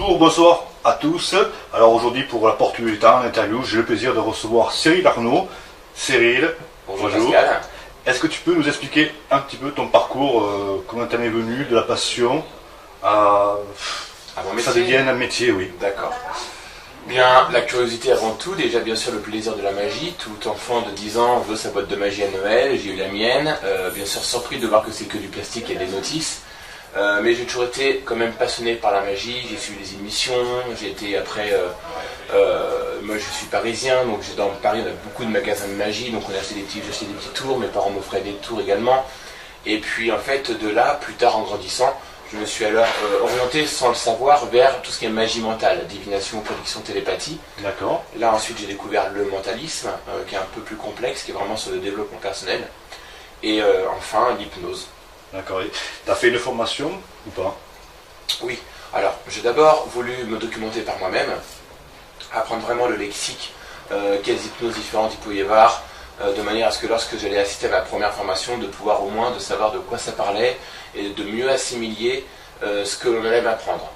Bonjour, bonsoir à tous. Alors aujourd'hui pour la porte du temps, l'interview, j'ai le plaisir de recevoir Cyril Arnaud. Cyril, bonjour. Pascal. Est-ce que tu peux nous expliquer un petit peu ton parcours, comment t'en es venu de la passion à ça devienne un métier, oui. D'accord. Bien, la curiosité avant tout, déjà bien sûr le plaisir de la magie. Tout enfant de 10 ans veut sa boîte de magie à Noël, j'ai eu la mienne. Bien sûr surpris de voir que c'est que du plastique et des notices. Mais j'ai toujours été quand même passionné par la magie, j'ai suivi les émissions, j'ai été après, moi je suis parisien, donc dans Paris on a beaucoup de magasins de magie, donc on a acheté j'ai acheté des petits tours, mes parents m'offraient des tours également. Et puis en fait de là, plus tard en grandissant, je me suis alors orienté sans le savoir vers tout ce qui est magie mentale, divination, prédiction, télépathie. D'accord. Là ensuite j'ai découvert le mentalisme, qui est un peu plus complexe, qui est vraiment sur le développement personnel. Et enfin l'hypnose. D'accord. Tu as fait une formation ou pas? Oui. Alors, j'ai d'abord voulu me documenter par moi-même, apprendre vraiment le lexique, quelles hypnoses différentes il pouvait y avoir, de manière à ce que lorsque j'allais assister à ma première formation, de pouvoir au moins de savoir de quoi ça parlait et de mieux assimiler ce que l'on allait m'apprendre.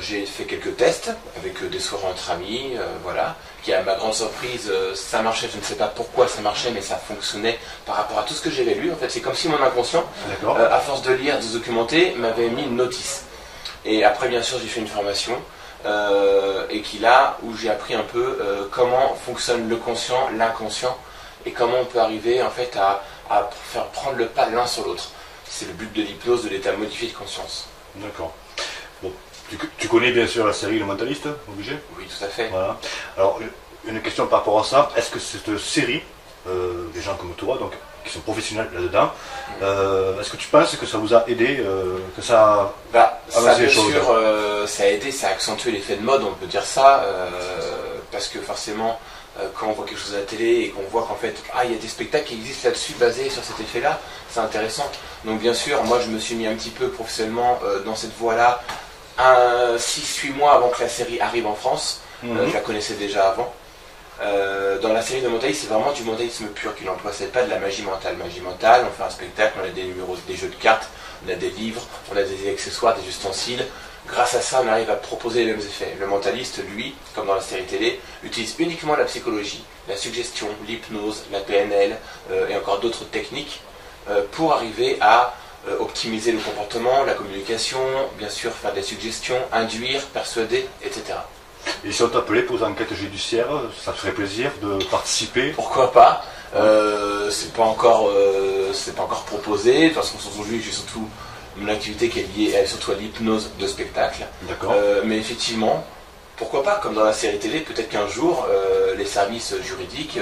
J'ai fait quelques tests avec des soirées entre amis, voilà, qui à ma grande surprise, ça marchait, je ne sais pas pourquoi ça marchait, mais ça fonctionnait par rapport à tout ce que j'avais lu. En fait, c'est comme si mon inconscient, à force de lire, de se documenter, m'avait mis une notice. Et après, bien sûr, j'ai fait une formation, et où j'ai appris un peu comment fonctionne le conscient, l'inconscient, et comment on peut arriver en fait à faire prendre le pas l'un sur l'autre. C'est le but de l'hypnose, de l'état modifié de conscience. D'accord. Bon, tu connais bien sûr la série Le Mentaliste, obligé? Oui, tout à fait. Voilà. Alors, une question par rapport à ça, est-ce que cette série, des gens comme toi, donc, qui sont professionnels là-dedans, est-ce que tu penses que ça vous a aidé, que ça a avancé les choses? Bien sûr, ça a aidé, ça a accentué l'effet de mode, on peut dire ça, parce que forcément, quand on voit quelque chose à la télé et qu'on voit qu'en fait, il y a des spectacles qui existent là-dessus basés sur cet effet-là, c'est intéressant. Donc bien sûr, moi je me suis mis un petit peu professionnellement dans cette voie-là, 6-8 mois avant que la série arrive en France. Je la connaissais déjà avant. Dans la série de Mentalisme, c'est vraiment du mentalisme pur qu'il emploie, c'est pas de la magie mentale. Magie mentale, on fait un spectacle, on a des numéros, des jeux de cartes, on a des livres, on a des accessoires, des ustensiles. Grâce à ça, on arrive à proposer les mêmes effets. Le mentaliste, lui, comme dans la série télé, utilise uniquement la psychologie, la suggestion, l'hypnose, la PNL et encore d'autres techniques pour arriver à optimiser le comportement, la communication, bien sûr faire des suggestions, induire, persuader, etc. Et si on t'appelait pour les enquêtes judiciaires, ça te ferait plaisir de participer? Pourquoi pas? C'est pas encore proposé. De toute façon, aujourd'hui, j'ai surtout mon activité qui est liée surtout à l'hypnose de spectacle. D'accord. Mais effectivement, pourquoi pas? Comme dans la série télé, peut-être qu'un jour, les services juridiques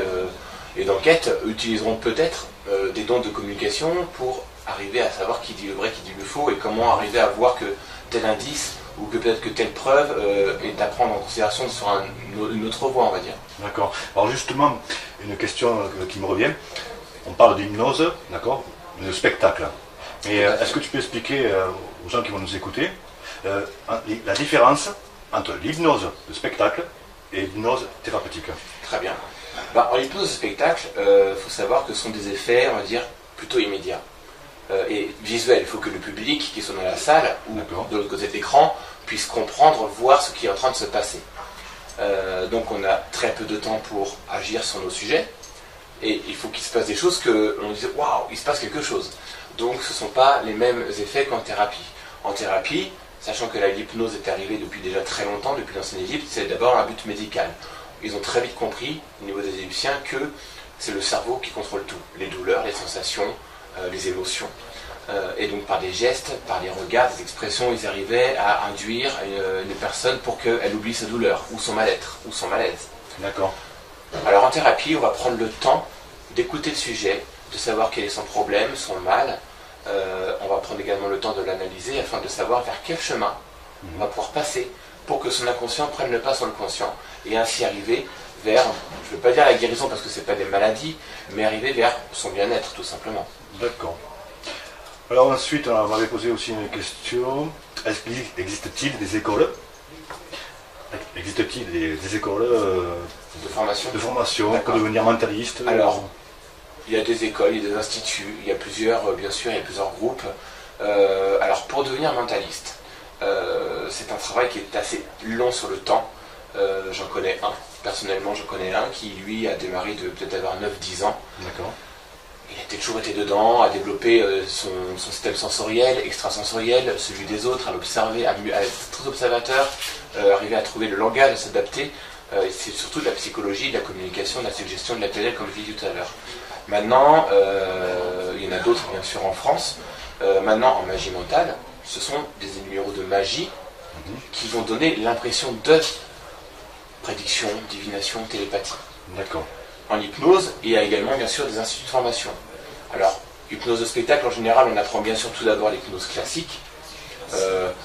et d'enquête utiliseront peut-être des dons de communication pour arriver à savoir qui dit le vrai, qui dit le faux, et comment arriver à voir que tel indice ou que peut-être que telle preuve est à prendre en considération sur une autre voie, on va dire. D'accord. Alors justement, une question qui me revient. On parle d'hypnose, d'accord, de spectacle. Et est-ce que tu peux expliquer aux gens qui vont nous écouter la différence entre l'hypnose de spectacle et l'hypnose thérapeutique? Très bien. En hypnose de spectacle, faut savoir que ce sont des effets, on va dire, plutôt immédiats. Et visuels. Il faut que le public qui soit dans la salle ou de l'autre côté de l'écran puisse comprendre, voir ce qui est en train de se passer. Donc on a très peu de temps pour agir sur nos sujets. Et il faut qu'il se passe des choses que on dise waouh, il se passe quelque chose. Donc ce ne sont pas les mêmes effets qu'en thérapie. En thérapie, sachant que l'hypnose est arrivée depuis déjà très longtemps, depuis l'ancienne Égypte, c'est d'abord un but médical. Ils ont très vite compris, au niveau des Égyptiens, que c'est le cerveau qui contrôle tout. Les douleurs, les sensations, les émotions. Et donc par des gestes, par des regards, des expressions, ils arrivaient à induire une personne pour qu'elle oublie sa douleur, ou son mal-être, ou son malaise. D'accord. Alors en thérapie, on va prendre le temps d'écouter le sujet, de savoir quel est son problème, son mal. On va prendre également le temps de l'analyser afin de savoir vers quel chemin on va pouvoir passer pour que son inconscient prenne le pas sur le conscient et ainsi arriver vers, je ne veux pas dire la guérison parce que ce n'est pas des maladies, mais arriver vers son bien-être tout simplement. D'accord. Alors ensuite, on m'avait posé aussi une question. Existe-t-il des écoles des écoles de formation pour devenir mentaliste? Alors, il y a des écoles, il y a des instituts, il y a plusieurs, bien sûr, il y a plusieurs groupes. Alors, pour devenir mentaliste, c'est un travail qui est assez long sur le temps. J'en connais un, personnellement j'en connais un qui lui a démarré de peut-être avoir 9-10 ans. D'accord. Il a toujours été dedans, à développer son système sensoriel, extrasensoriel, celui des autres, à l'observer, à être très observateur, arriver à trouver le langage, à s'adapter. C'est surtout de la psychologie, de la communication, de la suggestion, de la PNL, comme je l'ai dit tout à l'heure. Maintenant, il y en a d'autres bien sûr en France. Maintenant, en magie mentale, ce sont des numéros de magie qui vont donner l'impression de prédiction, divination, télépathie. D'accord. En hypnose, il y a également bien sûr des instituts de formation. Alors, hypnose de spectacle, en général, on apprend bien sûr tout d'abord l'hypnose classique.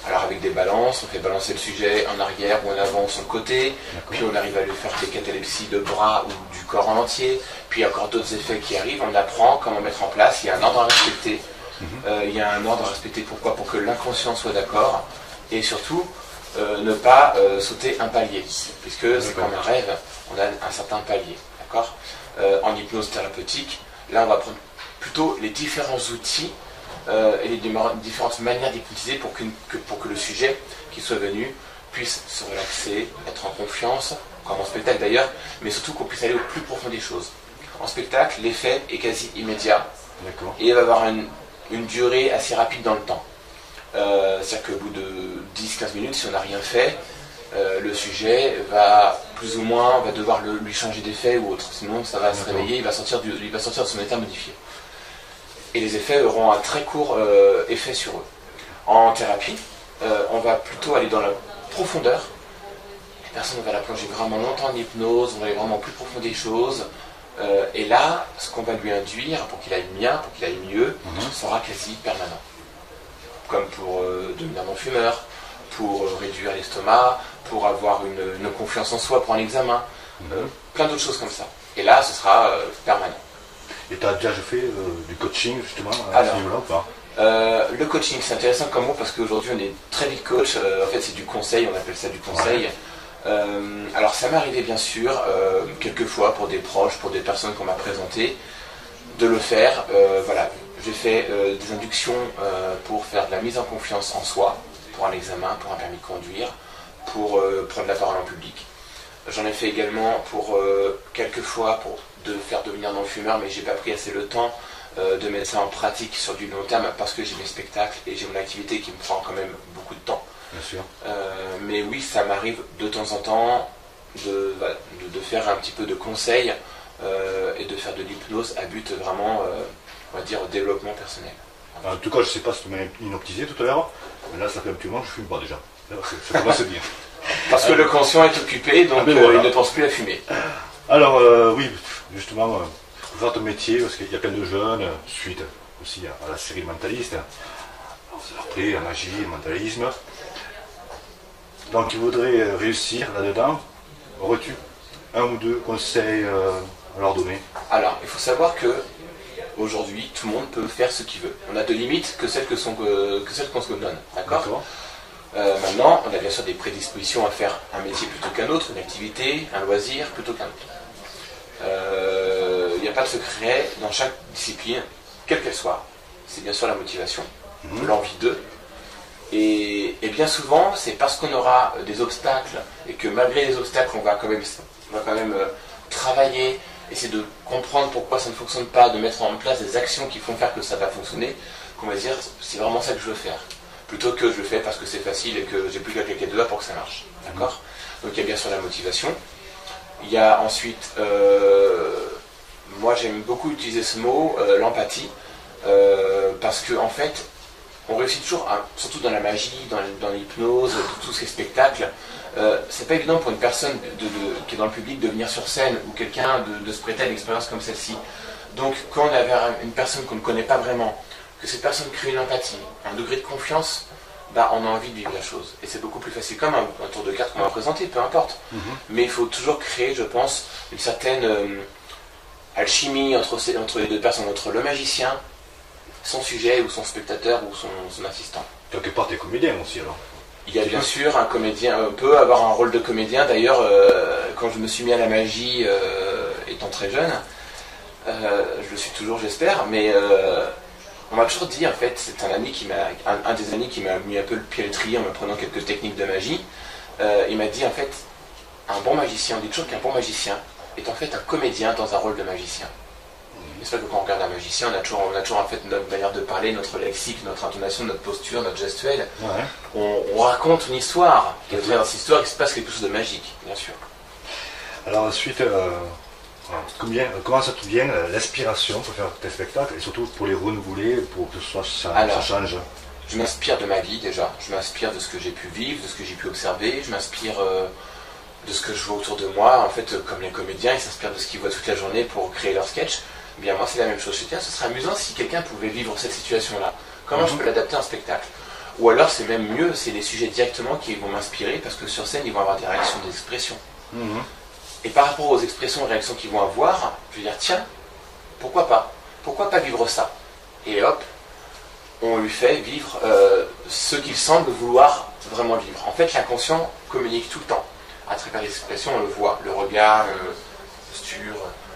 Alors avec des balances, on fait balancer le sujet en arrière ou en avant ou sur le côté, puis on arrive à lui faire des catalepsies de bras ou du corps en entier, puis il y a encore d'autres effets qui arrivent, on apprend comment mettre en place, il y a un ordre à respecter. Il y a un ordre à respecter, pourquoi? Pour que l'inconscient soit d'accord, et surtout ne pas sauter un palier, puisque c'est comme un rêve, on a un certain palier, d'accord? En hypnose thérapeutique, là on va prendre plutôt les différents outils et les différentes manières d'hypnotiser pour que le sujet qui soit venu puisse se relaxer, être en confiance, comme en spectacle d'ailleurs, mais surtout qu'on puisse aller au plus profond des choses. En spectacle, l'effet est quasi immédiat, et il va avoir une durée assez rapide dans le temps. C'est-à-dire qu'au bout de 10-15 minutes, si on n'a rien fait, le sujet va plus ou moins, on va devoir lui changer d'effet ou autre, sinon ça va se réveiller, il va sortir de son état modifié. Et les effets auront un très court effet sur eux. En thérapie, on va plutôt aller dans la profondeur. La personne va la plonger vraiment longtemps en hypnose, on va aller vraiment au plus profond des choses. Et là, ce qu'on va lui induire pour qu'il aille bien, pour qu'il aille mieux, sera quasi permanent. Comme pour devenir non-fumeur, pour réduire l'estomac, pour avoir une confiance en soi pour un examen, plein d'autres choses comme ça. Et là, ce sera permanent. Et tu as déjà fait du coaching justement à ce niveau-là ou pas? Le coaching, c'est intéressant comme mot parce qu'aujourd'hui on est très vite coach. En fait, c'est du conseil, on appelle ça du conseil. Alors, ça m'est arrivé bien sûr, quelques fois pour des proches, pour des personnes qu'on m'a présentées, de le faire. Voilà, j'ai fait des inductions pour faire de la mise en confiance en soi, pour un examen, pour un permis de conduire, pour prendre la parole en public. J'en ai fait également pour quelques fois pour faire devenir non-fumeur, mais j'ai pas pris assez le temps de mettre ça en pratique sur du long terme parce que j'ai mes spectacles et j'ai mon activité qui me prend quand même beaucoup de temps. Bien sûr. Mais oui, ça m'arrive de temps en temps de faire un petit peu de conseils et de faire de l'hypnose à but vraiment, on va dire, au développement personnel. En tout cas, je sais pas si tu m'as hypnotisé tout à l'heure, mais là, ça fait un petit moment que je fume pas déjà. Ça commence bien. Parce que le conscient est occupé, donc voilà. Il ne pense plus à fumer. Alors, oui, justement, votre métier, parce qu'il y a plein de jeunes, suite aussi à la série Mentaliste, après la magie, le mentalisme. Donc, ils voudraient réussir là-dedans. Aurais-tu un ou deux conseils à leur donner? Alors, il faut savoir que aujourd'hui, tout le monde peut faire ce qu'il veut. On a de limites que celles qu'on se donne. D'accord. Maintenant, on a bien sûr des prédispositions à faire un métier plutôt qu'un autre, une activité, un loisir plutôt qu'un autre. Il n'y a pas de secret dans chaque discipline, quelle qu'elle soit. C'est bien sûr la motivation, l'envie d'eux. Et bien souvent, c'est parce qu'on aura des obstacles et que malgré les obstacles, on va quand même travailler, essayer de comprendre pourquoi ça ne fonctionne pas, de mettre en place des actions qui font faire que ça va fonctionner, qu'on va dire c'est vraiment ça que je veux faire. Plutôt que je le fais parce que c'est facile et que j'ai plus qu'à claquer les doigts pour que ça marche. D'accord ? Donc il y a bien sûr la motivation. Il y a ensuite, moi j'aime beaucoup utiliser ce mot, l'empathie, parce que en fait, on réussit toujours, surtout dans la magie, dans l'hypnose, tout ce qui est spectacle, c'est pas évident pour une personne qui est dans le public de venir sur scène ou quelqu'un de se prêter à une expérience comme celle-ci. Donc quand on a une personne qu'on ne connaît pas vraiment, que cette personne crée une empathie, un degré de confiance, bah, on a envie de vivre la chose. Et c'est beaucoup plus facile, comme un tour de cartes qu'on va présenter, peu importe. Mais il faut toujours créer, je pense, une certaine alchimie entre les deux personnes, entre le magicien, son sujet ou son spectateur ou son assistant. Quelque part, tu es comédien aussi alors. Il y a bien sûr un comédien, on peut avoir un rôle de comédien. D'ailleurs, quand je me suis mis à la magie étant très jeune, je le suis toujours j'espère, mais On m'a toujours dit, en fait, c'est un ami qui m'a, un des amis qui m'a mis un peu le pied à l'étrier en m'apprenant quelques techniques de magie. Il m'a dit, en fait, un bon magicien, on dit toujours qu'un bon magicien est en fait un comédien dans un rôle de magicien. C'est vrai que quand on regarde un magicien, on a toujours en fait notre manière de parler, notre lexique, notre intonation, notre posture, notre gestuelle. Ouais. On raconte une histoire. Et au travers de cette histoire, il se passe quelque chose de magique, bien sûr. Alors ensuite, comment ça te vient l'inspiration pour faire tes spectacles et surtout pour les renouveler, pour que ça change? Je m'inspire de ma vie déjà, je m'inspire de ce que j'ai pu vivre, de ce que j'ai pu observer, je m'inspire de ce que je vois autour de moi. En fait, comme les comédiens, ils s'inspirent de ce qu'ils voient toute la journée pour créer leur sketch. Eh bien moi c'est la même chose. Je me dis, ce serait amusant si quelqu'un pouvait vivre cette situation-là. Comment je peux l'adapter en spectacle? Ou alors c'est même mieux, c'est les sujets directement qui vont m'inspirer parce que sur scène ils vont avoir des réactions, des expressions. Et par rapport aux expressions et réactions qu'ils vont avoir, je vais dire tiens, pourquoi pas? Pourquoi pas vivre ça? Et hop, on lui fait vivre ce qu'il semble vouloir vraiment vivre. En fait l'inconscient communique tout le temps. À travers les expressions on le voit, le regard, la posture,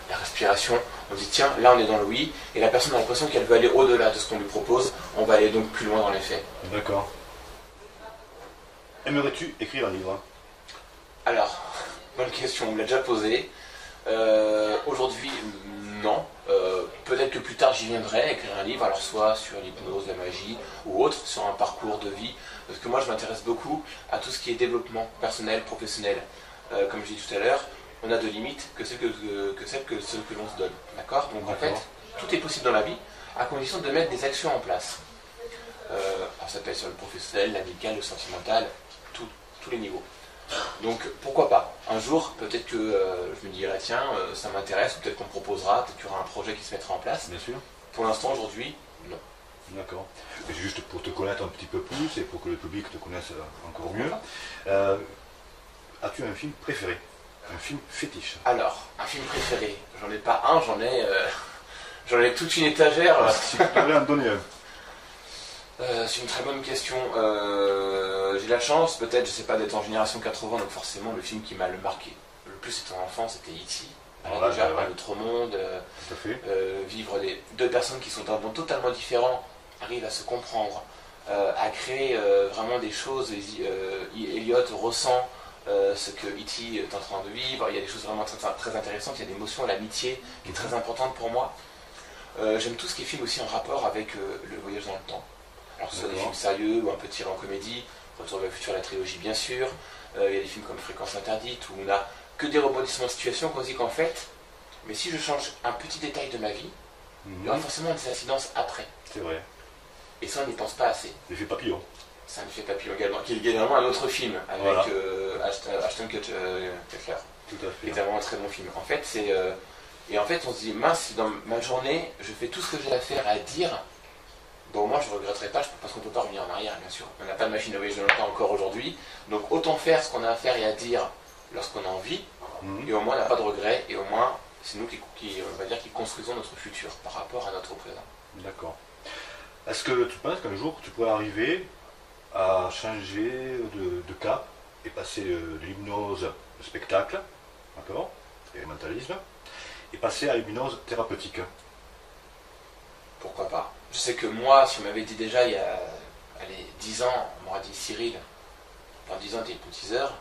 la respiration. On dit tiens, là on est dans le oui, et la personne a l'impression qu'elle veut aller au-delà de ce qu'on lui propose, on va aller donc plus loin dans les faits. D'accord. Aimerais-tu écrire un livre? Alors, bonne question, on me l'a déjà posée. Aujourd'hui, non. Peut-être que plus tard j'y viendrai, écrire un livre, alors soit sur l'hypnose, la magie, ou autre, sur un parcours de vie, parce que moi je m'intéresse beaucoup à tout ce qui est développement personnel, professionnel. Comme je dis tout à l'heure, on a de limites que celles que l'on se donne. D'accord? Donc en fait, tout est possible dans la vie, à condition de mettre des actions en place. Alors ça peut être sur le professionnel, l'amical, le sentimental, tous les niveaux. Donc pourquoi pas? Un jour, peut-être que je me dirai, tiens, ça m'intéresse, ou peut-être qu'on me proposera, peut-être qu'il y aura un projet qui se mettra en place. Bien sûr. Pour l'instant, aujourd'hui, non. D'accord. Et juste pour te connaître un petit peu plus et pour que le public te connaisse encore mieux, as-tu un film préféré? Un film fétiche? Alors, un film préféré, j'en ai pas un, j'en ai toute une étagère. Si tu devais en donner un. C'est une très bonne question. J'ai la chance, peut-être, je sais pas, d'être en génération 80, donc forcément le film qui m'a le marqué le plus étant enfant, c'était E.T. Alors déjà, un autre monde, vivre deux personnes qui sont d'un monde totalement différent, arrivent à se comprendre, à créer vraiment des choses. Elliot ressent ce que E.T. est en train de vivre. Il y a des choses vraiment très intéressantes. Il y a l'émotion, l'amitié qui est très importante pour moi. J'aime tout ce qui est film aussi en rapport avec le voyage dans le temps. Alors que ce soit des films sérieux ou un peu tirés en comédie. Retour vers le futur, la trilogie bien sûr. Il y a des films comme Fréquence interdite où on a que des rebondissements de situation qu'on se dit qu'en fait, mais si je change un petit détail de ma vie, il y aura forcément des incidences après. C'est vrai. Et ça, on n'y pense pas assez. L'effet papillon. C'est un effet papillon également, qui est également un autre film avec Ashton Kutcher. Tout à fait. Qui est vraiment un très bon film. En fait, et en fait, on se dit, mince, si dans ma journée, je fais tout ce que j'ai à faire, à dire, bon, au moins, je ne regretterai pas, parce qu'on ne peut pas revenir en arrière, bien sûr. On n'a pas de machine à voyager dans le temps encore aujourd'hui. Donc, autant faire ce qu'on a à faire et à dire lorsqu'on a envie, et au moins, on n'a pas de regrets, et au moins, c'est nous qui construisons notre futur par rapport à notre présent. D'accord. Est-ce que tu penses qu'un jour, tu pourrais arriver à changer de cap et passer de l'hypnose au spectacle, d'accord, expérimentalisme, et passer à l'hypnose thérapeutique? Pourquoi pas? Je sais que moi, si on m'avait dit déjà il y a 10 ans, on m'aurait dit Cyril, dans 10 ans t'es hypnotiseur,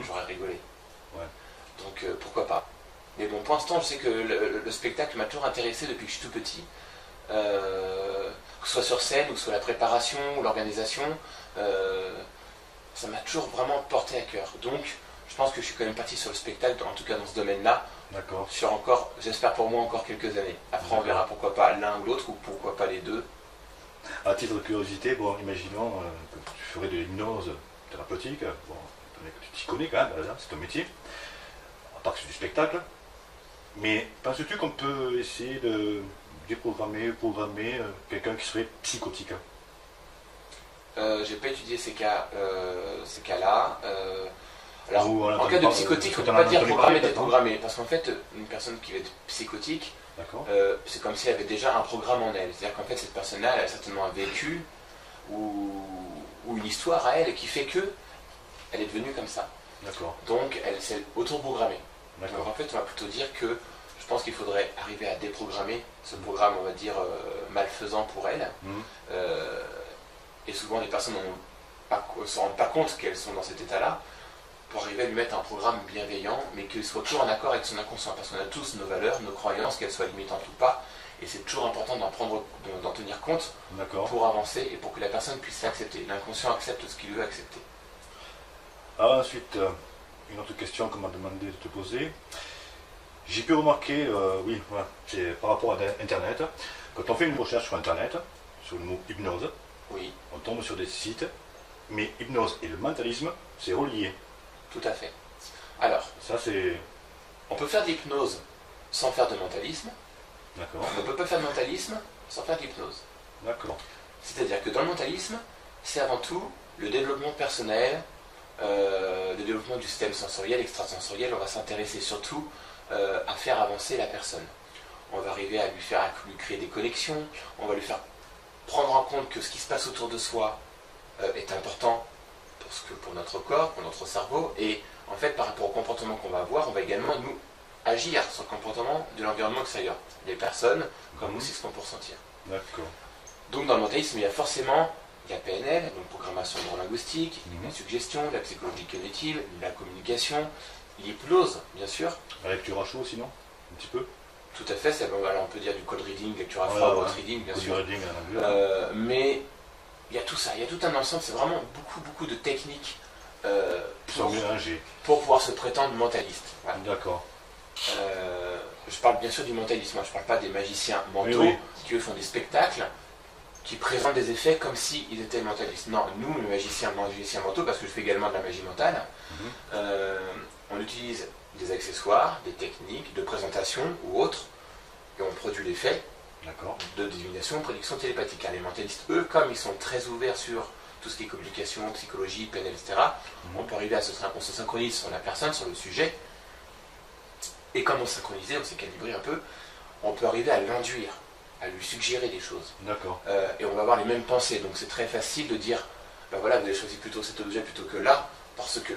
j'aurais rigolé. Ouais. Donc pourquoi pas? Mais bon, pour l'instant, je sais que le spectacle m'a toujours intéressé depuis que je suis tout petit. Que ce soit sur scène, ou que ce soit la préparation, ou l'organisation, ça m'a toujours vraiment porté à cœur. Donc, je pense que je suis quand même parti sur le spectacle, en tout cas dans ce domaine-là, sur encore, j'espère pour moi, encore quelques années. Après, on verra pourquoi pas l'un ou l'autre, ou pourquoi pas les deux. À titre de curiosité, bon, imaginons que tu ferais de l'hypnose thérapeutique, bon, tu t'y connais quand même, c'est ton métier, à part que c'est du spectacle, mais penses-tu qu'on peut essayer de déprogrammer, programmer quelqu'un qui serait psychotique? J'ai pas étudié ces cas-là. Alors, en cas de psychotique, on ne peut pas dire programmer, déprogrammer, parce qu'en fait, une personne qui va être psychotique, c'est comme si elle avait déjà un programme en elle. C'est-à-dire qu'en fait, cette personne-là, elle a certainement un vécu ou une histoire à elle qui fait que elle est devenue comme ça. Donc, elle s'est auto-programmée. Donc, en fait, on va plutôt dire que je pense qu'il faudrait arriver à déprogrammer ce programme, on va dire, malfaisant pour elles. Et souvent, les personnes ne se rendent pas compte qu'elles sont dans cet état-là, pour arriver à lui mettre un programme bienveillant, mais qu'il soit toujours en accord avec son inconscient. Parce qu'on a tous nos valeurs, nos croyances, qu'elles soient limitantes ou pas. Et c'est toujours important d'en tenir compte pour avancer et pour que la personne puisse l'accepter. L'inconscient accepte ce qu'il veut accepter. Alors ensuite, une autre question qu'on m'a demandé de te poser. J'ai pu remarquer, c'est par rapport à Internet, quand on fait une recherche sur Internet, sur le mot hypnose, on tombe sur des sites, mais hypnose et le mentalisme, c'est relié. Tout à fait. Alors, ça c'est... On peut faire de l'hypnose sans faire de mentalisme. D'accord. On ne peut pas faire de mentalisme sans faire de l'hypnose. D'accord. C'est-à-dire que dans le mentalisme, c'est avant tout le développement personnel, le développement du système sensoriel, extrasensoriel. On va s'intéresser surtout à faire avancer la personne. On va arriver à lui créer des connexions, on va lui faire prendre en compte que ce qui se passe autour de soi est important pour notre corps, pour notre cerveau, et en fait par rapport au comportement qu'on va avoir, on va également nous agir sur le comportement de l'environnement extérieur, les personnes, comme aussi ce qu'on peut ressentir. D'accord. Donc dans le mentalisme, il y a forcément la PNL, donc programmation neurolinguistique, la suggestion, la psychologie cognitive, la communication, l'hypnose, bien sûr. La lecture à chaud, sinon, un petit peu. Tout à fait, alors on peut dire du code reading, lecture à froid, code reading, bien sûr. Reading, mais il y a tout ça, il y a tout un ensemble, c'est vraiment beaucoup de techniques pour pouvoir se prétendre mentaliste. Voilà. D'accord. Je parle bien sûr du mentalisme, je ne parle pas des magiciens mentaux qui eux font des spectacles qui présentent des effets comme s'ils étaient mentalistes. Non, nous, les magiciens mentaux, parce que je fais également de la magie mentale, on utilise des accessoires, des techniques de présentation ou autres, et on produit l'effet de divination, prédiction télépathique. Les mentalistes, eux, comme ils sont très ouverts sur tout ce qui est communication, psychologie, PNL, etc., on peut arriver on se synchronise sur la personne, sur le sujet, et comme on s'est synchronisé, on s'est calibré un peu, on peut arriver à l'induire, à lui suggérer des choses. D'accord. Et on va avoir les mêmes pensées, donc c'est très facile de dire, ben voilà, vous avez choisi plutôt cet objet plutôt que là, parce que...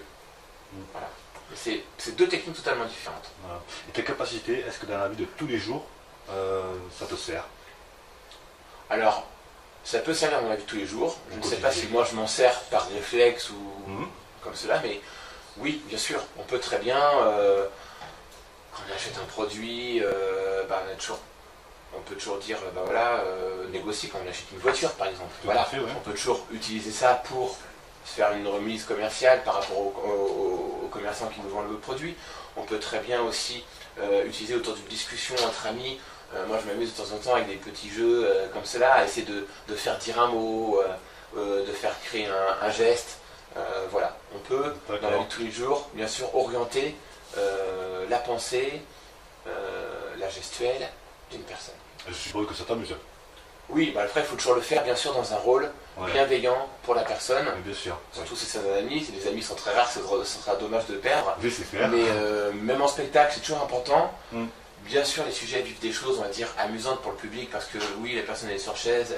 Voilà. C'est deux techniques totalement différentes. Voilà. Et tes capacités, est-ce que dans la vie de tous les jours, ça te sert? Alors, ça peut servir dans la vie de tous les jours. Je ne sais pas si moi je m'en sers par réflexe ou comme cela, mais oui, bien sûr, on peut très bien, quand on achète un produit, on peut toujours dire, négocier quand on achète une voiture par exemple. On peut toujours utiliser ça pour faire une remise commerciale par rapport aux commerçants qui nous vendent le produit. On peut très bien aussi utiliser autour d'une discussion entre amis. Moi je m'amuse de temps en temps avec des petits jeux comme cela, à essayer de faire dire un mot, de faire créer un geste. Voilà, on peut dans la vie de tous les jours, bien sûr, orienter la pensée, la gestuelle d'une personne. Je suppose que ça t'amuse. Oui, après il faut toujours le faire bien sûr dans un rôle bienveillant pour la personne. Bien sûr. Surtout si c'est un ami, si les amis sont très rares, ce sera dommage de perdre. Oui, c'est clair. Mais même en spectacle, c'est toujours important. Bien sûr, les sujets vivent des choses, on va dire, amusantes pour le public, parce que oui, la personne elle est sur chaise,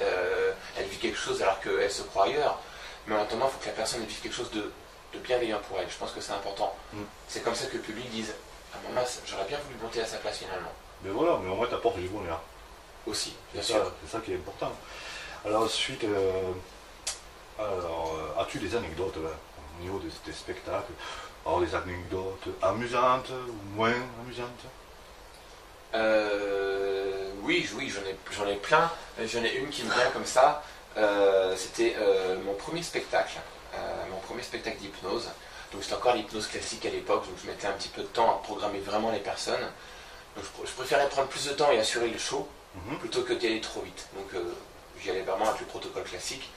elle vit quelque chose alors qu'elle se croit ailleurs. Mais en attendant, il faut que la personne vive quelque chose de bienveillant pour elle. Je pense que c'est important. C'est comme ça que le public dise, ah maman, j'aurais bien voulu monter à sa place finalement. Mais voilà, mais au moins t'apportes du bonheur. Aussi, bien sûr. C'est ça qui est important. Alors ensuite, as-tu des anecdotes au niveau des spectacles? Alors des anecdotes amusantes ou moins amusantes? Oui, j'en ai plein. J'en ai une qui me vient comme ça. C'était mon premier spectacle d'hypnose. Donc c'était encore l'hypnose classique à l'époque, donc je mettais un petit peu de temps à programmer vraiment les personnes. Donc je préférais prendre plus de temps et assurer le show plutôt que d'y aller trop vite. Donc j'y allais vraiment avec le protocole classique.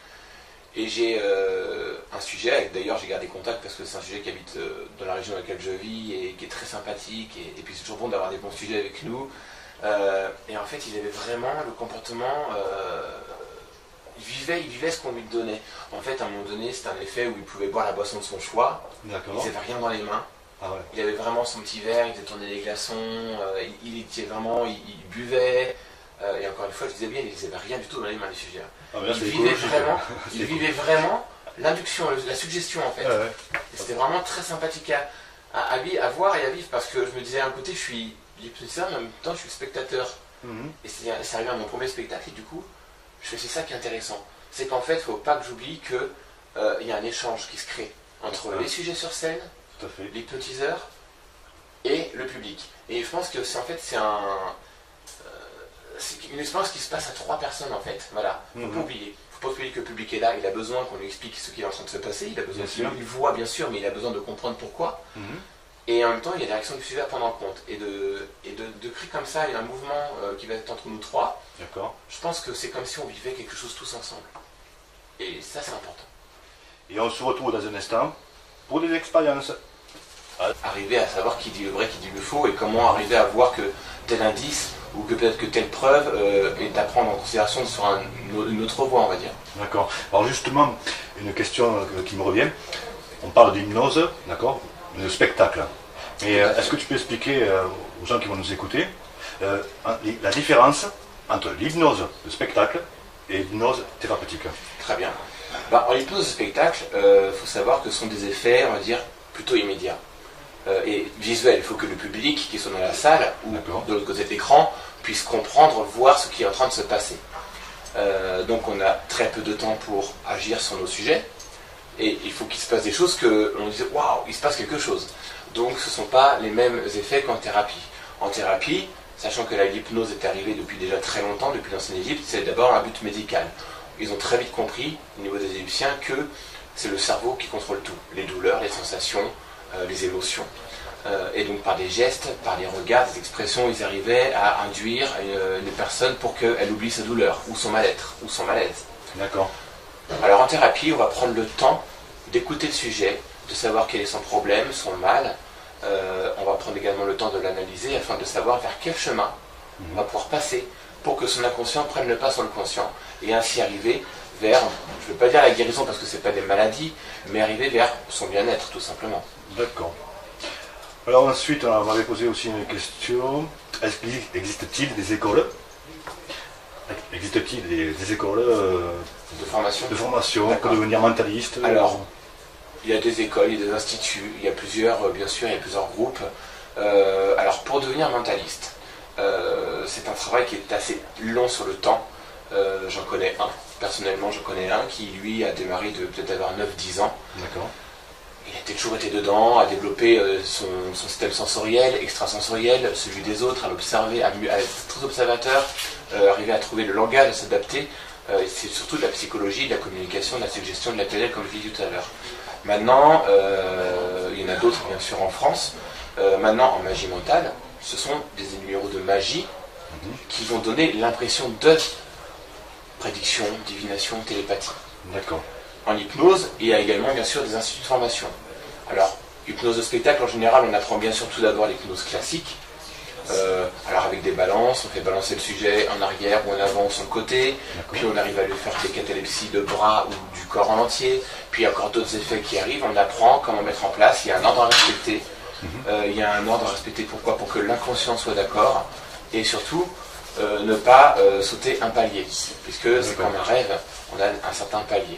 Et j'ai un sujet, d'ailleurs j'ai gardé contact parce que c'est un sujet qui habite dans la région dans laquelle je vis et qui est très sympathique. Et puis c'est toujours bon d'avoir des bons sujets avec nous. Et en fait il avait vraiment le comportement... Il vivait ce qu'on lui donnait. En fait, à un moment donné, c'était un effet où il pouvait boire la boisson de son choix. Il n'avait rien dans les mains. Il avait vraiment son petit verre, il faisait tourner des glaçons, il buvait. Et encore une fois, je disais bien, il n'avait rien du tout dans les mains, les sujets. Il vivait vraiment l'induction, la suggestion, en fait. Et c'était vraiment très sympathique à voir et à vivre, parce que je me disais, d'un côté, je suis l'hypnotiseur, mais en même temps je suis spectateur. Mhm. Et c'est arrivé à mon premier spectacle, et du coup, c'est ça qui est intéressant. C'est qu'en fait, il ne faut pas que j'oublie qu'il y a un échange qui se crée entre les sujets sur scène, l'hypnotiseur et le public. Et je pense que c'est une expérience qui se passe à 3 personnes en fait. Voilà, faut pas oublier. Faut pas oublier que le public est là, il a besoin qu'on lui explique ce qui est en train de se passer, il a besoin il voit bien sûr, mais il a besoin de comprendre pourquoi. Et en même temps, il y a des réactions du sujet à prendre en compte. Et de créer comme ça, il y a un mouvement qui va être entre nous 3. D'accord. Je pense que c'est comme si on vivait quelque chose tous ensemble. Et ça, c'est important. Et on se retrouve dans un instant pour des expériences. Arriver à savoir qui dit le vrai, qui dit le faux, et comment arriver à voir que tel indice, ou que peut-être que telle preuve est à prendre en considération sur une autre voie, on va dire. D'accord. Alors justement, une question qui me revient. On parle d'hypnose, d'accord, de spectacle. Et est-ce que tu peux expliquer aux gens qui vont nous écouter la différence entre l'hypnose de spectacle et l'hypnose thérapeutique? Très bien. En hypnose de spectacle, faut savoir que ce sont des effets, on va dire, plutôt immédiats. Et visuels. Il faut que le public qui soit dans la salle ou de l'autre côté de l'écran puisse comprendre, voir ce qui est en train de se passer. Donc on a très peu de temps pour agir sur nos sujets. Et il faut qu'il se passe des choses que on dise waouh, il se passe quelque chose. Donc ce ne sont pas les mêmes effets qu'en thérapie. En thérapie, sachant que l'hypnose est arrivée depuis déjà très longtemps, depuis l'ancienne Égypte, c'est d'abord un but médical. Ils ont très vite compris, au niveau des Égyptiens, que c'est le cerveau qui contrôle tout. Les douleurs, les sensations, les émotions. Et donc par des gestes, par des regards, des expressions, ils arrivaient à induire une personne pour qu'elle oublie sa douleur, ou son mal-être, ou son malaise. D'accord. Alors en thérapie, on va prendre le temps d'écouter le sujet, de savoir quel est son problème, son mal. On va prendre également le temps de l'analyser afin de savoir vers quel chemin on va pouvoir passer pour que son inconscient prenne le pas sur le conscient et ainsi arriver vers, je ne veux pas dire la guérison parce que ce n'est pas des maladies, mais arriver vers son bien-être tout simplement. D'accord. Alors ensuite, on m'avait posé aussi une question. Existe-t-il des écoles des écoles de formation pour devenir mentaliste? Alors, il y a des écoles, il y a des instituts, il y a plusieurs, bien sûr, il y a plusieurs groupes. Alors, pour devenir mentaliste, c'est un travail qui est assez long sur le temps. J'en connais un, personnellement j'en connais un qui lui a démarré de peut-être avoir 9-10 ans. D'accord. Il a toujours été dedans, à développer son système sensoriel, extrasensoriel, celui des autres, à l'observer, à être très observateur, arriver à trouver le langage, à s'adapter. C'est surtout de la psychologie, de la communication, de la suggestion, de la PNL, comme je l'ai dit tout à l'heure. Maintenant, il y en a d'autres bien sûr en France. Maintenant, en magie mentale, ce sont des numéros de magie qui vont donner l'impression de prédiction, divination, télépathie. D'accord. En hypnose, il y a également bien sûr des instituts de formation. Alors, hypnose de spectacle, en général, on apprend bien sûr tout d'abord l'hypnose classique. Alors avec des balances, on fait balancer le sujet en arrière ou en avant ou sur le côté, puis on arrive à lui faire des catalepsies de bras ou du corps en entier, puis il y a encore d'autres effets qui arrivent, on apprend comment mettre en place, il y a un ordre à respecter. Il y a un ordre à respecter, pourquoi? Pour que l'inconscient soit d'accord, et surtout ne pas sauter un palier, puisque c'est comme un rêve, on a un certain palier.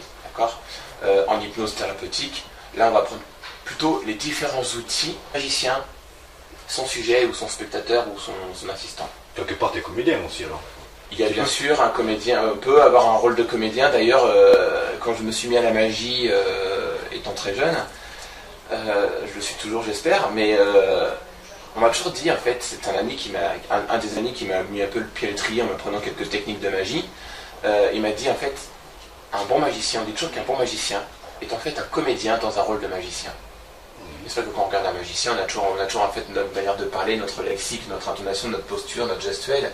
En hypnose thérapeutique, là on va prendre plutôt les différents outils, magicien, son sujet ou son spectateur ou son assistant. Quelque part t'es comédien aussi alors? Il y a bien sûr un comédien, on peut avoir un rôle de comédien. D'ailleurs, quand je me suis mis à la magie étant très jeune, je le suis toujours j'espère, mais on m'a toujours dit en fait, c'est un des amis qui m'a mis un peu le pied à l'étrier en m'apprenant quelques techniques de magie. Il m'a dit en fait, un bon magicien, on dit toujours qu'un bon magicien est en fait un comédien dans un rôle de magicien. C'est vrai que quand on regarde un magicien, on a toujours en fait notre manière de parler, notre lexique, notre intonation, notre posture, notre gestuelle.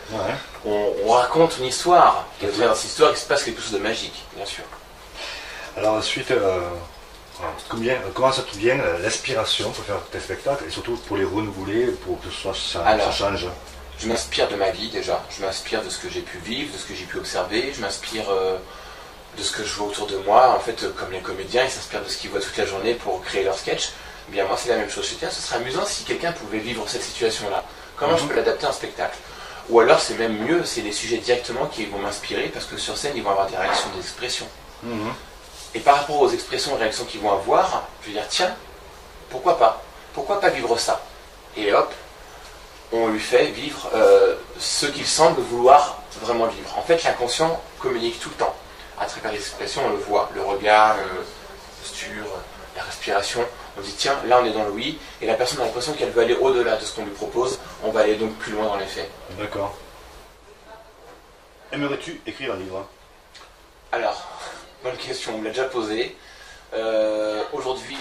On raconte une histoire. Et dans cette histoire, il se passe quelque chose de magique, bien sûr. Alors ensuite, comment ça te vient l'inspiration pour faire tes spectacles et surtout pour les renouveler, pour que ça change? Je m'inspire de ma vie déjà, je m'inspire de ce que j'ai pu vivre, de ce que j'ai pu observer, je m'inspire de ce que je vois autour de moi. En fait, comme les comédiens, ils s'inspirent de ce qu'ils voient toute la journée pour créer leur sketch. Eh bien moi c'est la même chose. Je me dis, ce serait amusant si quelqu'un pouvait vivre cette situation-là. Comment je peux l'adapter à un spectacle? Ou alors c'est même mieux, c'est les sujets directement qui vont m'inspirer, parce que sur scène ils vont avoir des réactions, des expressions. Et par rapport aux expressions et réactions qu'ils vont avoir, je vais dire tiens, pourquoi pas vivre ça? Et hop, on lui fait vivre ce qu'il semble vouloir vraiment vivre. En fait, l'inconscient communique tout le temps. À travers les expressions, on le voit, le regard, la posture, la respiration. On dit tiens, là on est dans le oui, et la personne a l'impression qu'elle veut aller au-delà de ce qu'on lui propose. On va aller donc plus loin dans les faits. D'accord. Aimerais-tu écrire un livre? Alors, bonne question, on me l'a déjà posée. Aujourd'hui,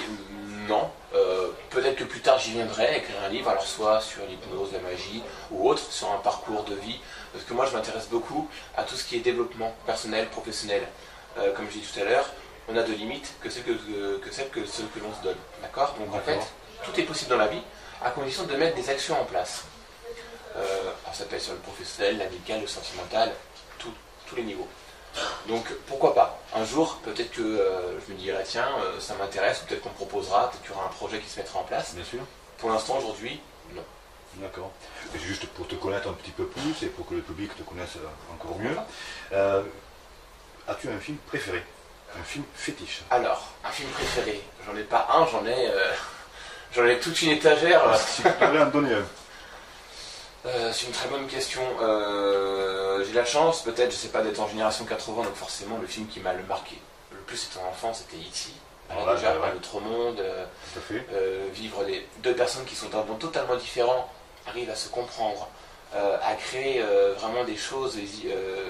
non. Peut-être que plus tard j'y viendrai, écrire un livre, alors soit sur l'hypnose, la magie, ou autre, sur un parcours de vie. Parce que moi je m'intéresse beaucoup à tout ce qui est développement personnel, professionnel. Comme je dis tout à l'heure, on a de limites que celles que l'on se donne. D'accord? Donc en fait, tout est possible dans la vie, à condition de mettre des actions en place. Alors ça peut être sur le professionnel, l'amical, le sentimental, tous les niveaux. Donc pourquoi pas? Un jour, peut-être que je me dirai tiens, ça m'intéresse, ou peut-être qu'on me proposera, peut-être qu'il y aura un projet qui se mettra en place. Bien sûr. Pour l'instant, aujourd'hui, non. D'accord. Et juste pour te connaître un petit peu plus et pour que le public te connaisse encore mieux, as-tu un film préféré? Un film fétiche? Alors, un film préféré, j'en ai pas un, j'en ai toute une étagère. Si tu devais en donner un. C'est une très bonne question. J'ai la chance, peut-être, je sais pas, d'être en génération 80, donc forcément le film qui m'a le marqué le plus étant enfant, c'était E.T. Alors déjà, un autre monde, vivre deux personnes qui sont d'un monde totalement différent, arrivent à se comprendre, à créer vraiment des choses.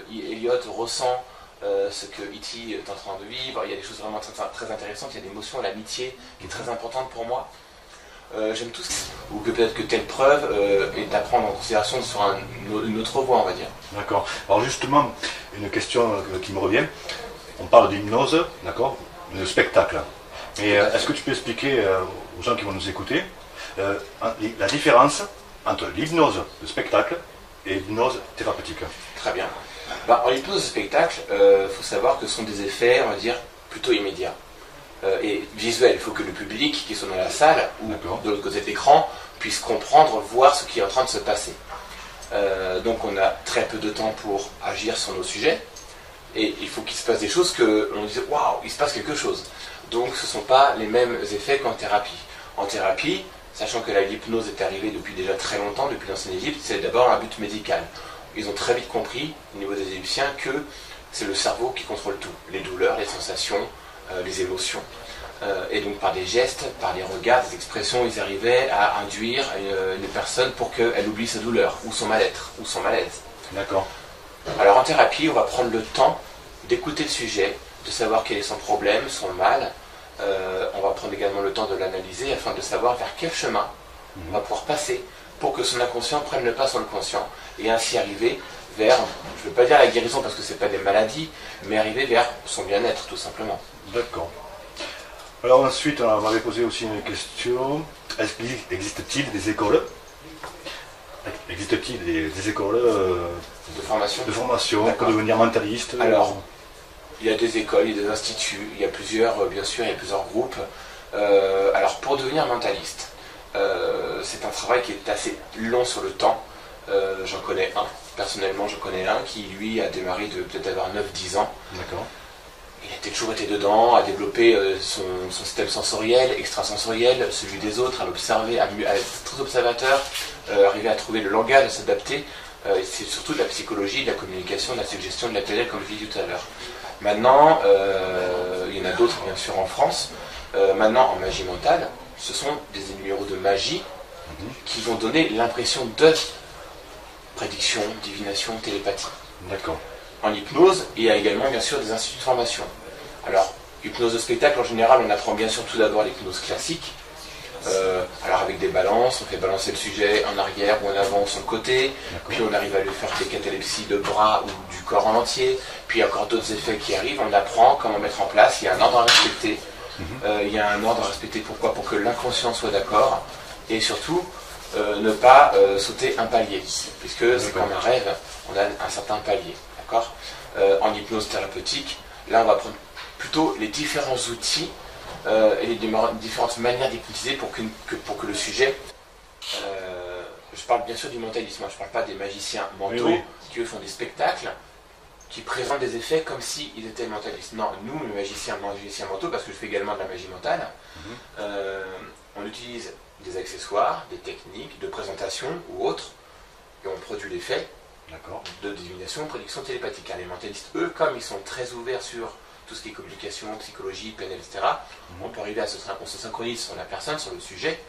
Elliot ressent ce que E.T. est en train de vivre. Il y a des choses vraiment très intéressantes. Il y a l'émotion, l'amitié qui est très importante pour moi. J'aime tout ce qui... Ou que peut-être que telle preuve est à prendre en considération sur une autre voie, on va dire. D'accord. Alors justement, une question qui me revient. On parle d'hypnose, d'accord, de spectacle. Et est-ce que tu peux expliquer aux gens qui vont nous écouter la différence entre l'hypnose de spectacle et l'hypnose thérapeutique? Très bien. En hypnose de spectacle, faut savoir que ce sont des effets, on va dire, plutôt immédiats. Et visuels, il faut que le public qui soit dans la salle ou de l'autre côté de l'écran puisse comprendre, voir ce qui est en train de se passer. Donc on a très peu de temps pour agir sur nos sujets. Et il faut qu'il se passe des choses que l'on dise waouh, il se passe quelque chose. Donc ce ne sont pas les mêmes effets qu'en thérapie. En thérapie, sachant que l'hypnose est arrivée depuis déjà très longtemps, depuis l'ancienne Égypte, c'est d'abord un but médical. Ils ont très vite compris, au niveau des Égyptiens, que c'est le cerveau qui contrôle tout. Les douleurs, les sensations, les émotions. Et donc par des gestes, par des regards, des expressions, ils arrivaient à induire une personne pour qu'elle oublie sa douleur, ou son mal-être, ou son malaise. D'accord. Alors en thérapie, on va prendre le temps d'écouter le sujet, de savoir quel est son problème, son mal. On va prendre également le temps de l'analyser afin de savoir vers quel chemin on va pouvoir passer pour que son inconscient prenne le pas sur le conscient et ainsi arriver vers, je ne veux pas dire la guérison parce que ce n'est pas des maladies, mais arriver vers son bien-être tout simplement. D'accord. Alors ensuite, on m'avait posé aussi une question. Existe-t-il des écoles des écoles de formation pour devenir mentaliste? Alors, il y a des écoles, il y a des instituts, il y a plusieurs, bien sûr, il y a plusieurs groupes. Alors, pour devenir mentaliste, c'est un travail qui est assez long sur le temps. J'en connais un, personnellement j'en connais un qui lui a démarré de peut-être avoir 9-10 ans. D'accord. Il a toujours été dedans, à développer son système sensoriel, extrasensoriel, celui des autres, à l'observer, à être très observateur, arriver à trouver le langage, à s'adapter. C'est surtout de la psychologie, de la communication, de la suggestion, de la PNL, comme je disais tout à l'heure. Maintenant, il y en a d'autres bien sûr en France. Maintenant, en magie mentale, ce sont des numéros de magie qui vont donner l'impression de prédiction, divination, télépathie. D'accord. En hypnose, il y a également bien sûr des instituts de formation. Alors, hypnose de spectacle, en général, on apprend bien sûr tout d'abord l'hypnose classique. Alors avec des balances, on fait balancer le sujet en arrière ou en avant ou sur le côté, puis on arrive à lui faire des catalepsies de bras ou du corps en entier, puis il y a encore d'autres effets qui arrivent, on apprend comment mettre en place, il y a un ordre à respecter. Il y a un ordre à respecter, pourquoi? Pour que l'inconscient soit d'accord, et surtout ne pas sauter un palier, puisque c'est comme un rêve, on a un certain palier. En hypnose thérapeutique, là on va prendre plutôt les différents outils et les différentes manières d'hypnotiser pour que le sujet, je parle bien sûr du mentalisme, je ne parle pas des magiciens mentaux qui eux font des spectacles qui présentent des effets comme s'ils étaient mentalistes. Non, nous les magiciens mentaux, parce que je fais également de la magie mentale, on utilise des accessoires, des techniques de présentation ou autres, et on produit les faits de divination, prédiction télépathique. Les mentalistes, eux, comme ils sont très ouverts sur tout ce qui est communication, psychologie, PNL, etc., on peut arriver on se synchronise sur la personne, sur le sujet,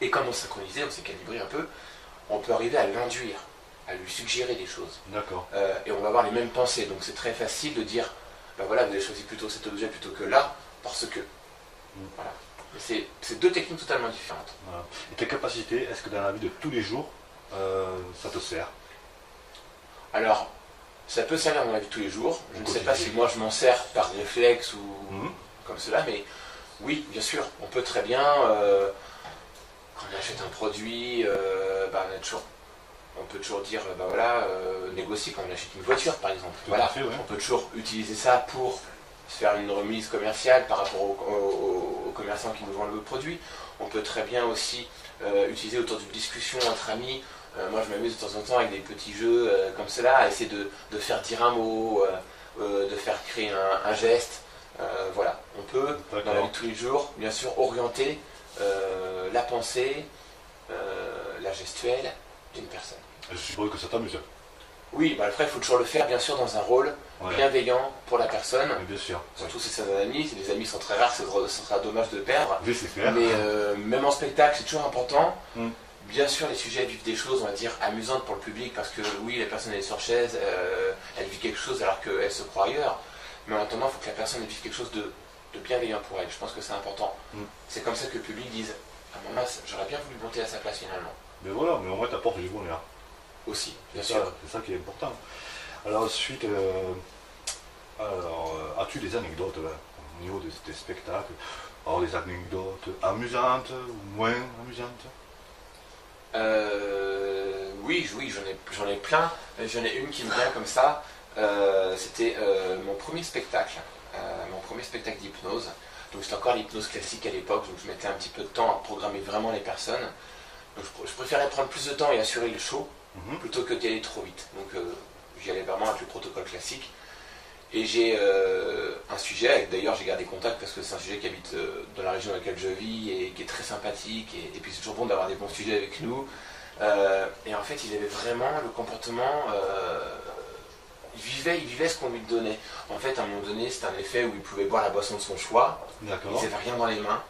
et comme on s'est synchronisé, on s'est calibré un peu, on peut arriver à l'induire, à lui suggérer des choses. Et on va avoir les mêmes pensées, donc c'est très facile de dire, ben voilà, vous avez choisi plutôt cet objet plutôt que là, parce que. Voilà. C'est deux techniques totalement différentes. Voilà. Et tes capacités, est-ce que dans la vie de tous les jours, ça te sert? Alors, ça peut servir dans la vie de tous les jours. Je ne sais pas si moi je m'en sers par réflexe ou comme cela, mais oui, bien sûr, on peut très bien, quand on achète un produit, on peut toujours dire, négocier quand on achète une voiture par exemple. On peut toujours utiliser ça pour faire une remise commerciale par rapport aux commerçants qui nous vendent le produit. On peut très bien aussi utiliser autour d'une discussion entre amis. Moi je m'amuse de temps en temps avec des petits jeux comme cela, à essayer de faire dire un mot, de faire créer un geste. Voilà, on peut dans la vie de tous les jours, bien sûr, orienter la pensée, la gestuelle d'une personne. Je suppose que ça t'amuse. Oui, après il faut toujours le faire bien sûr dans un rôle bienveillant pour la personne. Bien sûr. Surtout si c'est un ami, si les amis sont très rares, ce sera dommage de perdre. Oui, c'est clair. Mais même en spectacle, c'est toujours important. Bien sûr, les sujets vivent des choses, on va dire, amusantes pour le public, parce que oui, la personne elle est sur chaise, elle vit quelque chose alors qu'elle se croit ailleurs. Mais en attendant, il faut que la personne vive quelque chose de bienveillant pour elle. Je pense que c'est important. C'est comme ça que le public dise, ah mon mince, j'aurais bien voulu monter à sa place finalement. Mais voilà, mais au moins t'apportes du bonheur. Aussi, bien sûr. C'est ça qui est important. Alors ensuite, as-tu des anecdotes au niveau des spectacles? Alors des anecdotes amusantes ou moins amusantes? Oui, j'en ai plein. J'en ai une qui me vient comme ça. C'était mon premier spectacle d'hypnose. Donc c'était encore l'hypnose classique à l'époque, donc je mettais un petit peu de temps à programmer vraiment les personnes. Donc je préférais prendre plus de temps et assurer le show plutôt que d'y aller trop vite. Donc j'y allais vraiment avec le protocole classique. Et j'ai un sujet, d'ailleurs j'ai gardé contact parce que c'est un sujet qui habite dans la région dans laquelle je vis et qui est très sympathique. Et puis c'est toujours bon d'avoir des bons sujets avec nous. Et en fait, il avait vraiment le comportement... Il vivait ce qu'on lui donnait. En fait, à un moment donné, c'était un effet où il pouvait boire la boisson de son choix. Il n'avait rien dans les mains.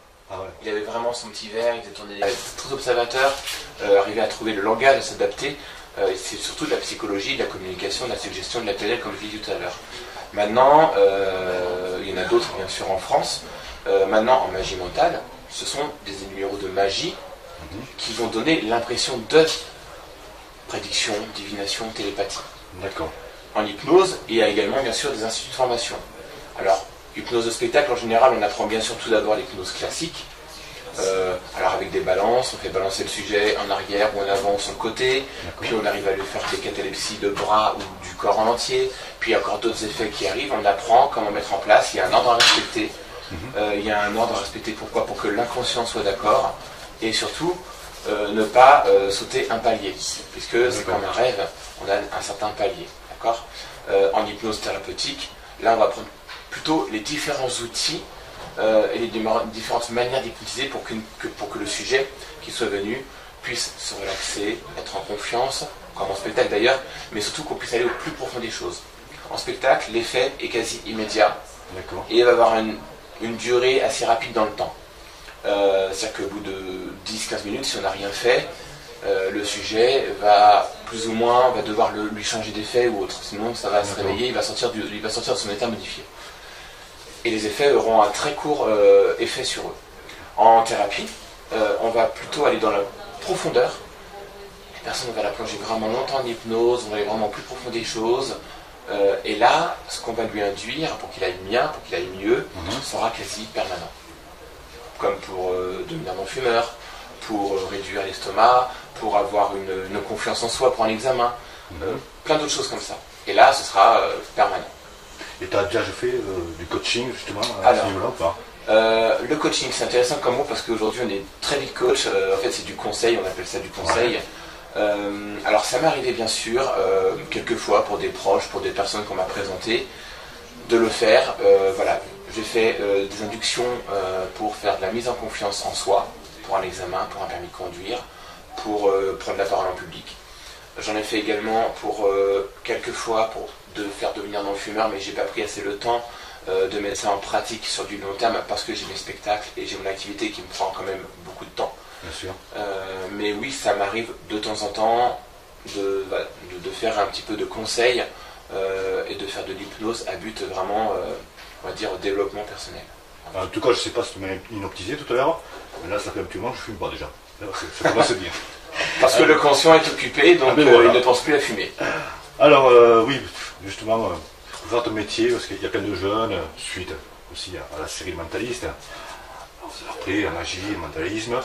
Il avait vraiment son petit verre, il était tourné. Il était très observateur, arrivait à trouver le langage, à s'adapter. C'est surtout de la psychologie, de la communication, de la suggestion, de la PNL, comme je l'ai dit tout à l'heure. Maintenant, il y en a d'autres, bien sûr, en France. Maintenant, en magie mentale, ce sont des numéros de magie qui vont donner l'impression de prédiction, divination, télépathie. D'accord. En hypnose, il y a également bien sûr des instituts de formation. Alors, hypnose de spectacle, en général, on apprend bien sûr tout d'abord l'hypnose classique. Alors avec des balances, on fait balancer le sujet en arrière ou en avant sur le côté, puis on arrive à lui faire des catalepsies de bras ou du corps en entier, puis il y a encore d'autres effets qui arrivent, on apprend comment mettre en place, il y a un ordre à respecter. Il y a un ordre à respecter, pourquoi? Pour que l'inconscient soit d'accord, et surtout ne pas sauter un palier, puisque c'est comme un rêve, on a un certain palier. En hypnose thérapeutique, là on va prendre plutôt les différents outils et les différentes manières d'hypnotiser pour que le sujet qui soit venu puisse se relaxer, être en confiance, comme en spectacle d'ailleurs, mais surtout qu'on puisse aller au plus profond des choses. En spectacle, l'effet est quasi immédiat et il va avoir une durée assez rapide dans le temps. C'est-à-dire qu'au bout de 10-15 minutes, si on n'a rien fait, le sujet va plus ou moins, on va devoir lui changer d'effet ou autre, sinon ça va se réveiller, il va sortir de son état modifié. Et les effets auront un très court effet sur eux. En thérapie, on va plutôt aller dans la profondeur. La personne va la plonger vraiment longtemps en hypnose, on va aller vraiment plus profond des choses. Et là, ce qu'on va lui induire pour qu'il aille bien, pour qu'il aille mieux, sera quasi permanent. Comme pour devenir non-fumeur, pour réduire l'estomac, pour avoir une confiance en soi pour un examen, plein d'autres choses comme ça. Et là, ce sera permanent. Et tu as déjà fait du coaching justement à ce niveau-là ou pas? Le coaching, c'est intéressant comme mot parce qu'aujourd'hui on est très vite coach. En fait, c'est du conseil, on appelle ça du conseil. Alors, ça m'est arrivé bien sûr, quelques fois pour des proches, pour des personnes qu'on m'a présentées, de le faire. Voilà, j'ai fait des inductions pour faire de la mise en confiance en soi. pour un examen, pour un permis de conduire, pour prendre la parole en public. J'en ai fait également pour quelques fois pour faire devenir non-fumeur, mais j'ai pas pris assez le temps de mettre ça en pratique sur du long terme parce que j'ai mes spectacles et j'ai mon activité qui me prend quand même beaucoup de temps. Bien sûr. Mais oui, ça m'arrive de temps en temps de faire un petit peu de conseils et de faire de l'hypnose à but vraiment, on va dire, développement personnel. En tout cas, je ne sais pas si tu m'as inoptisé tout à l'heure, mais là, ça fait un petit moment que je ne fume pas déjà. Là, ça commence bien. Parce que le conscient est occupé, donc voilà. Il ne pense plus à fumer. Alors, oui, justement, pour faire ton métier, parce qu'il y a plein de jeunes, suite aussi à la série Mentaliste, après la magie, le mentalisme,